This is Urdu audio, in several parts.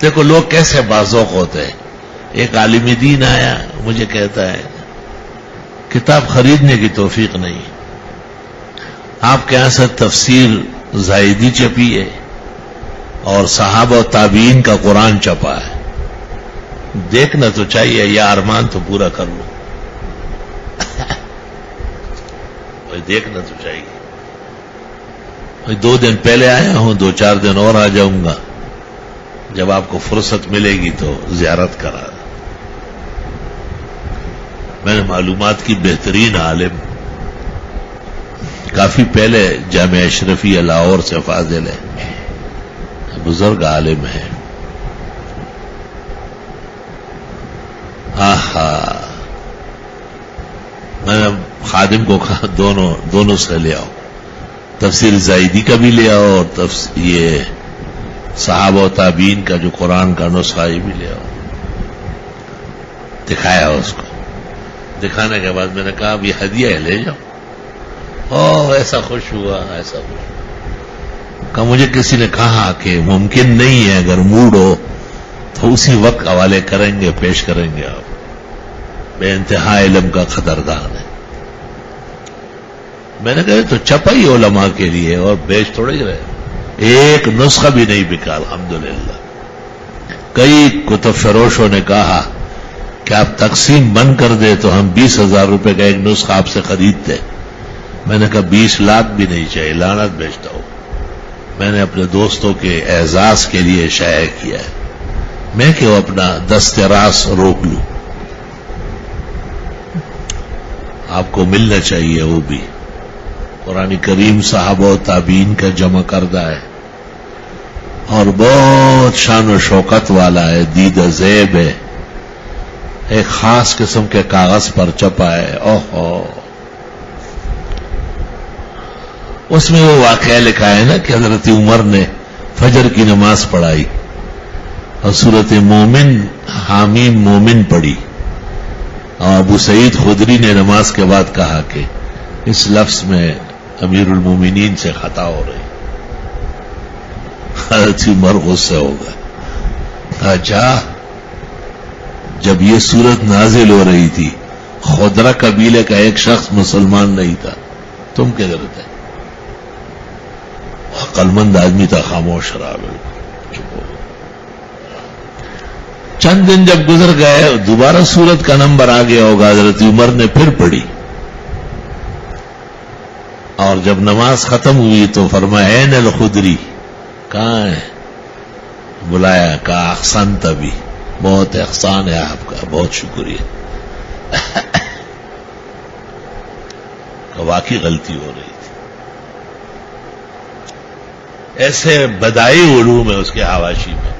دیکھو لوگ کیسے بازوق ہوتے ہیں. ایک عالم دین آیا مجھے کہتا ہے کتاب خریدنے کی توفیق نہیں، آپ کے یہاں سے تفسیر زائدی چھپی ہے اور صحابہ و تابعین کا قرآن چھپا ہے، دیکھنا تو چاہیے، یا ارمان تو پورا کر لو. دیکھنا تو چاہیے. 2 دن پہلے آیا ہوں، 2-4 دن اور آ جاؤں گا، جب آپ کو فرصت ملے گی تو زیارت کرا. میں نے معلومات کی بہترین عالم، کافی پہلے جامعہ اشرفیہ لاہور سے فاضل ہے، بزرگ عالم ہے. میں نے خادم کو کہا دونوں سے لے آؤ، تفسیر زائدی کا بھی لے آؤ اور یہ صحابہ و تابعین کا جو قرآن کا نسخہ یہ بھی لے آؤ. دکھایا اس کو، دکھانے کے بعد میں نے کہا اب یہ ہدیہ ہے، لے جاؤ. ایسا خوش ہوا، ایسا خوش ہوا. کہ مجھے کسی نے کہا کہ ممکن نہیں ہے، اگر موڈ ہو تو اسی وقت حوالے کریں گے، پیش کریں گے. آپ بے انتہا علم کا قدردان ہے. میں نے کہا تو چھپا ہی علماء کے لیے اور بیچ تھوڑے ہی رہے، ایک نسخہ بھی نہیں بکا الحمدللہ. کئی کتب فروشوں نے کہا کہ آپ تقسیم بند کر دے تو ہم 20,000 روپے کا ایک نسخہ آپ سے خریدتے. میں نے کہا 20 لاکھ بھی نہیں چاہیے، لعنت بیچتا ہوں. میں نے اپنے دوستوں کے اعزاز کے لیے شائع کیا ہے، میں کہ وہ اپنا دست راست روک لوں. آپ کو ملنا چاہیے. وہ بھی قرآن کریم صحابہ و تابعین کا جمع کردہ ہے اور بہت شان و شوکت والا ہے، دید زیب ہے، ایک خاص قسم کے کاغذ پر چھپا ہے. اس میں وہ واقعہ لکھا ہے نا کہ حضرت عمر نے فجر کی نماز پڑھائی اور سورت مومن حامیم مومن پڑھی، اور ابو سعید خدری نے نماز کے بعد کہا کہ اس لفظ میں امیر المومنین سے خطا ہو رہی. حضرت عمر غصے ہو گئے. اچھا، جب یہ صورت نازل ہو رہی تھی خدرہ قبیلے کا ایک شخص مسلمان نہیں تھا، تم کدھر تھے؟ عقلمند آدمی تھا، خاموش رہا، چپ ہو. چند دن جب گزر گئے دوبارہ صورت کا نمبر آ گیا ہوگا، حضرت عمر نے پھر پڑھی اور جب نماز ختم ہوئی تو فرمایا این الخدری، کہاں ہے؟ بلایا، کہا احسنت بھی، بہت احسان ہے آپ کا، بہت شکریہ. کہ واقعی غلطی ہو رہی تھی. ایسے بدائی علوم ہے اس کے حواشی میں.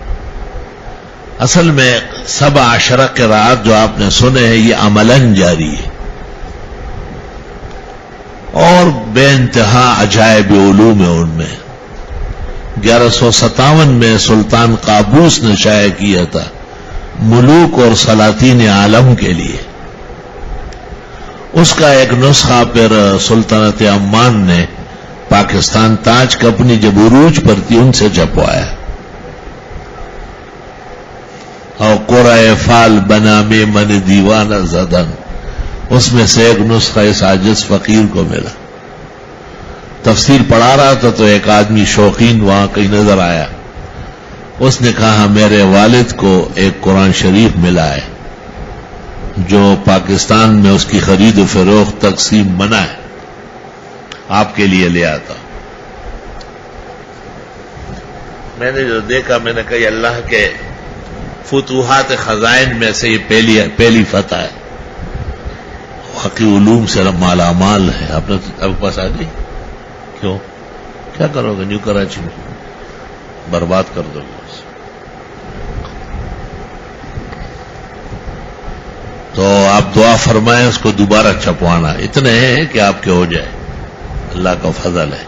اصل میں 17 قرات جو آپ نے سنے ہیں یہ عملاً جاری ہے اور بے انتہا عجائب علوم ہے ان میں. 1157 میں سلطان قابوس نے شائع کیا تھا ملوک اور سلاطین عالم کے لیے. اس کا ایک نسخہ پھر سلطنت عمان نے پاکستان تاج کمپنی جب عروج پر تھی ان سے چھپوایا، اور قرائے فال بنا میں من دیوانہ زدن، اس میں سے ایک نسخہ اس عاجز فقیر کو ملا. تفسیر پڑھا رہا تھا تو ایک آدمی شوقین وہاں کہیں نظر آیا. اس نے کہا میرے والد کو ایک قرآن شریف ملا ہے جو پاکستان میں اس کی خرید و فروخت تقسیم منع ہے، آپ کے لیے لے آتا. میں نے جو دیکھا میں نے کہا یہ اللہ کے فتوحات خزائن میں سے یہ پہلی فتح ہے، واقعی علوم سے مالا مال ہے. آپ نے اب پاس آ گئی، کیوں کیا کرو گے؟ نیو کراچی میں برباد کر دو گے. تو آپ دعا فرمائیں اس کو دوبارہ چھپوانا. اتنے ہیں کہ آپ کے ہو جائے، اللہ کا فضل ہے.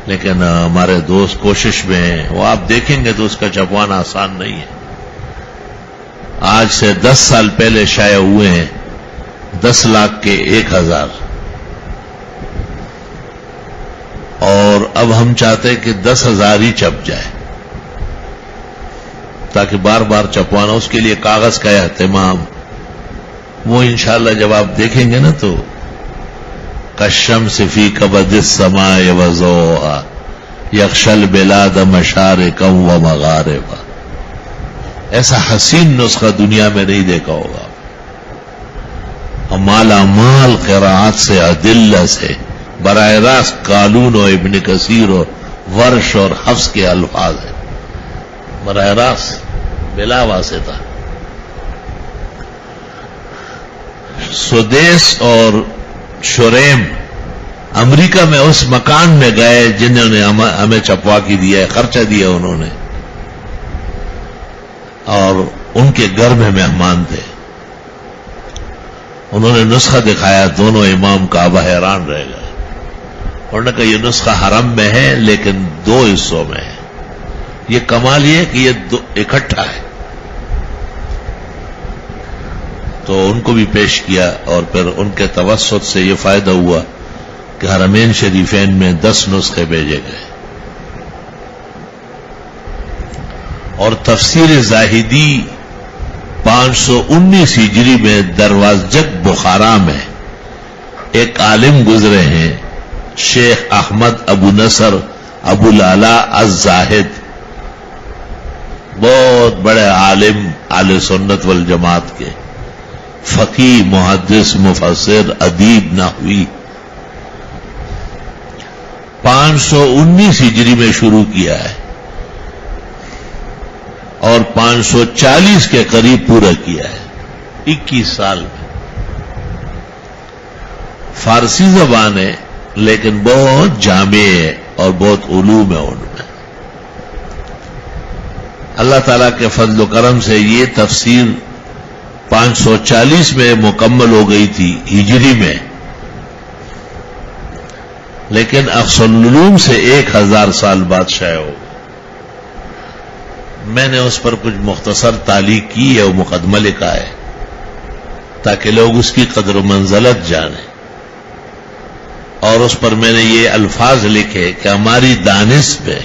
لیکن ہمارے دوست کوشش میں ہیں، وہ آپ دیکھیں گے تو اس کا چھپوانا آسان نہیں ہے. آج سے 10 سال پہلے شائع ہوئے ہیں 10 لاکھ کے 1,000، اور اب ہم چاہتے ہیں کہ 10,000 ہی چھپ جائے. تاکہ بار بار چھپوانا، اس کے لیے کاغذ کا اہتمام، وہ انشاءاللہ جب آپ دیکھیں گے نا تو کالشمس فی کبد السماء وضوءها یغشی البلاد مشارقا ومغاربا، ایسا حسین نسخہ دنیا میں نہیں دیکھا ہوگا، مالا مال قراءات سے، ادلہ سے، براہ راست قالون و ابن کثیر اور ورش اور حفص کے الفاظ ہیں، براہ راست بلا واسطہ۔ سدیس اور شریم امریکہ میں اس مکان میں گئے جنہوں نے ہمیں چھپوا کے دیا ہے، خرچہ دیا انہوں نے، اور ان کے گھر میں مہمان تھے، انہوں نے نسخہ دکھایا، دونوں امام کعبہ حیران رہ گئے، انہوں نے کہا یہ نسخہ حرم میں ہے لیکن دو حصوں میں ہے، یہ کمال یہ ہے کہ یہ اکٹھا ہے، تو ان کو بھی پیش کیا، اور پھر ان کے توسط سے یہ فائدہ ہوا کہ حرمین شریفین میں 10 نسخے بھیجے گئے، اور تفسیر زاہدی 519 ہجری میں دروازجک بخارا میں ایک عالم گزرے ہیں، شیخ احمد ابو نصر ابو لالا الزاہد، بہت بڑے عالم اہل سنت والجماعت کے، فقیہ، محدث، مفسر، ادیب، نحوی، 519 ہجری میں شروع کیا ہے اور 540 کے قریب پورا کیا ہے، 21 سال میں۔ فارسی زبان ہے لیکن بہت جامع ہے اور بہت علوم ہے ان میں۔ اللہ تعالیٰ کے فضل و کرم سے یہ تفسیر 540 میں مکمل ہو گئی تھی ہجری میں، لیکن اقصى العلوم سے 1000 سال بعد شائع ہو گئی۔ میں نے اس پر کچھ مختصر تعلیق کی ہے، وہ مقدمہ لکھا ہے تاکہ لوگ اس کی قدر و منزلت جانیں، اور اس پر میں نے یہ الفاظ لکھے کہ ہماری دانش میں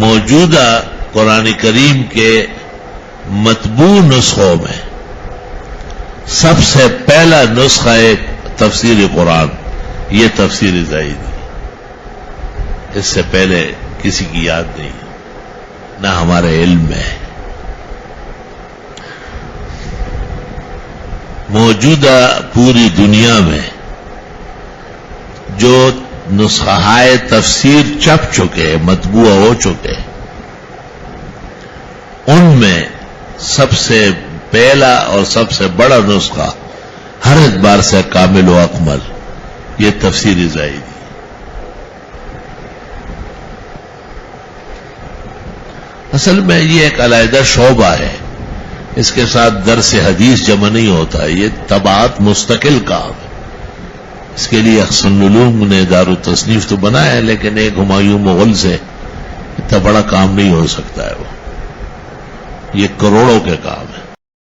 موجودہ قرآن کریم کے مطبوع نسخوں میں سب سے پہلا نسخہ ہے تفسیر قرآن، یہ تفسیر زاہدی، اس سے پہلے کسی کی یاد نہیں، نہ ہمارے علم میں۔ موجودہ پوری دنیا میں جو نسخہ تفسیر چھپ چکے، مطبوع ہو چکے، ان میں سب سے پہلا اور سب سے بڑا نسخہ ہر اعتبار سے کامل و اکمل یہ تفسیر زاہدی۔ اصل میں یہ ایک علیحدہ شعبہ ہے، اس کے ساتھ درس حدیث جمع نہیں ہوتا، یہ طبعات مستقل کام ہے، اس کے لیے احسن العلوم نے دار التصنیف تو بنایا ہے، لیکن ایک ہمایوں مغل سے اتنا بڑا کام نہیں ہو سکتا ہے، وہ یہ کروڑوں کے کام ہے۔